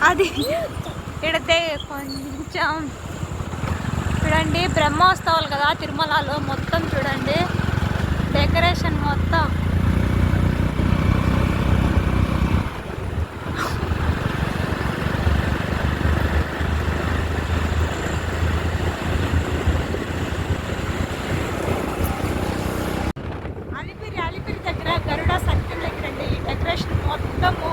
అది ఇడితే కొంచెం చూడండి, బ్రహ్మోత్సవాలు కదా తిరుమలలో. మొత్తం చూడండి డెకరేషన్ మొత్తం. అలిపిరి దగ్గర గరుడ సర్కిల్ దగ్గర అండి ఈ డెకరేషన్ మొత్తము.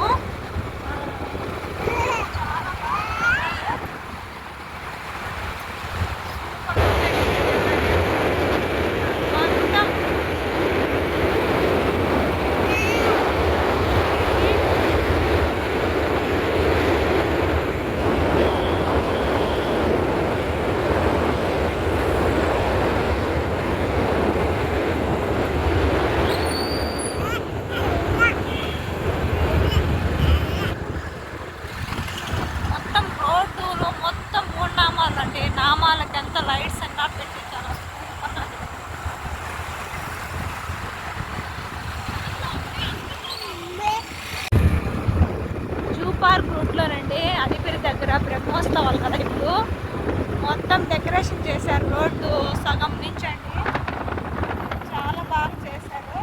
నామాలకి ఎంత లైట్స్ అన్నా పెట్టి చాలా జూ పార్క్ రూట్లోనండి అలిపిరి దగ్గర బ్రహ్మోత్సవాలు కదా ఇప్పుడు. మొత్తం డెకరేషన్ చేశారు రోడ్డు సగం నుంచి అండి, చాలా బాగా చేశారు.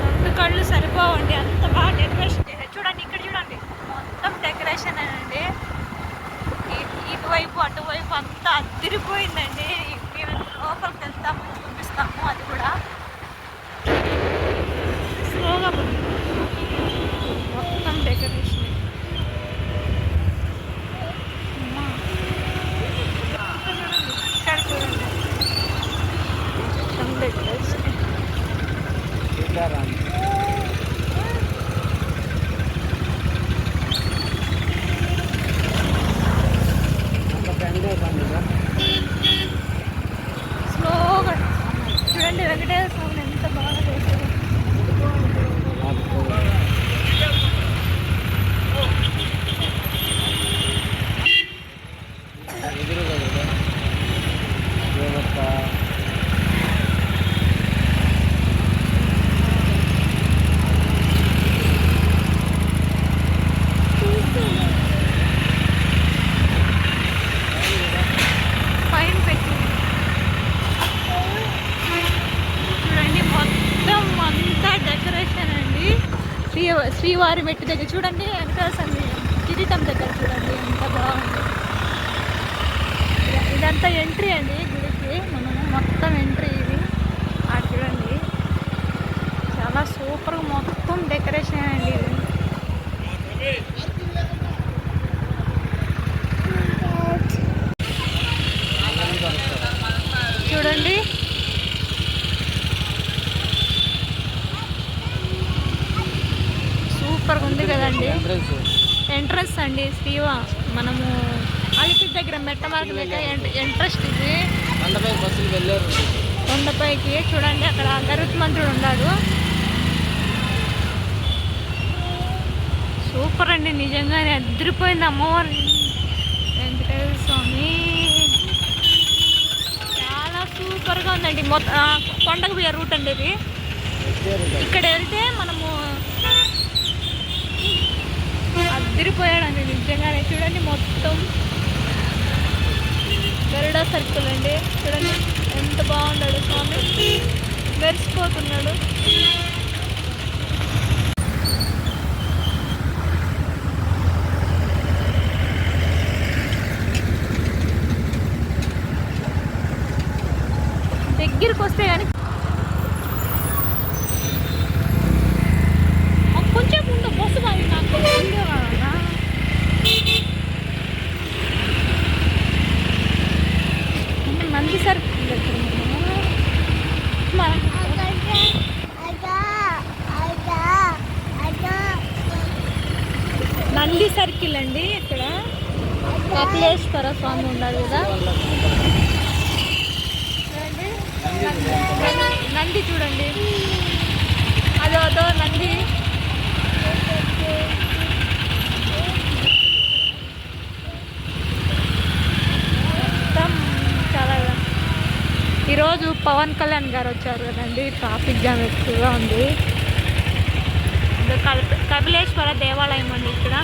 రెండు కళ్ళు సరిపోవండి అంత బాగా డెకరేషన్ చేశారు. చూడండి ఇక్కడ చూడండి మొత్తం డెకరేషన్ అండి, ఇటువైపు అటువైపు అంతా అదిరిపోయిందండి. మేము లోపలికి వెళ్తాము, చూపిస్తాము అది కూడా. స్లోగా మొత్తం డెకరేషన్. ఇక్కడ చూడండి మొత్తం డెకరేషన్. స్లోగా చూడండి వెంకటేశ్వర స్వామిని ఎంత బాగా చేశారు. శ్రీవారి మెట్టు దగ్గర చూడండి, వెంకటేశ్వర కిరీటం దగ్గర చూడండి ఎంత బాగుంది. ఇదంతా ఎంట్రీ అండి గుడికి, మనము మొత్తం ఎంట్రీ ఇది. చూడండి చాలా సూపర్గా మొత్తం డెకరేషన్ అండి ఇది. చూడండి సూపర్గా ఉంది కదండి. ఎంట్రన్స్ అండి మనము అలిపిరి దగ్గర మెట్ట మార్గం దగ్గర ఎంట్రస్ట్ ఇది. కొండపైకి చూడండి అక్కడ గరుత్మంతుడు ఉన్నాడు. సూపర్ అండి, నిజంగానే అదిరిపోయింది అమ్మవారి వెంకటేశ్వర స్వామి. చాలా సూపర్గా ఉందండి. కొండకు పోయే రూట్ అండి ఇది. ఇక్కడ వెళ్తే మనము అదిరిపోయాడండి నిజంగానే. చూడండి మొత్తం గరుడ సర్కిల్ అండి. చూడండి ఎంత బాగున్నాడు స్వామి, మెరిసిపోతున్నాడు. దగ్గరికి వస్తే కానీ కొంచెం ముందు బస్సు కాదు నాకు వీడియో కావాలా. నంది సర్కిల్ దగ్గర నంది సర్కిల్ అండి. ఇక్కడ కపిలేశ్వర స్వామి ఉన్నాడు కదా, నంది చూడండి, అదో నంది. చాలా ఈరోజు పవన్ కళ్యాణ్ గారు వచ్చారు కదండి, ట్రాఫిక్ జామ్ ఎక్కువగా ఉంది. అండ్ కపిలేశ్వర దేవాలయం అండి ఇక్కడ.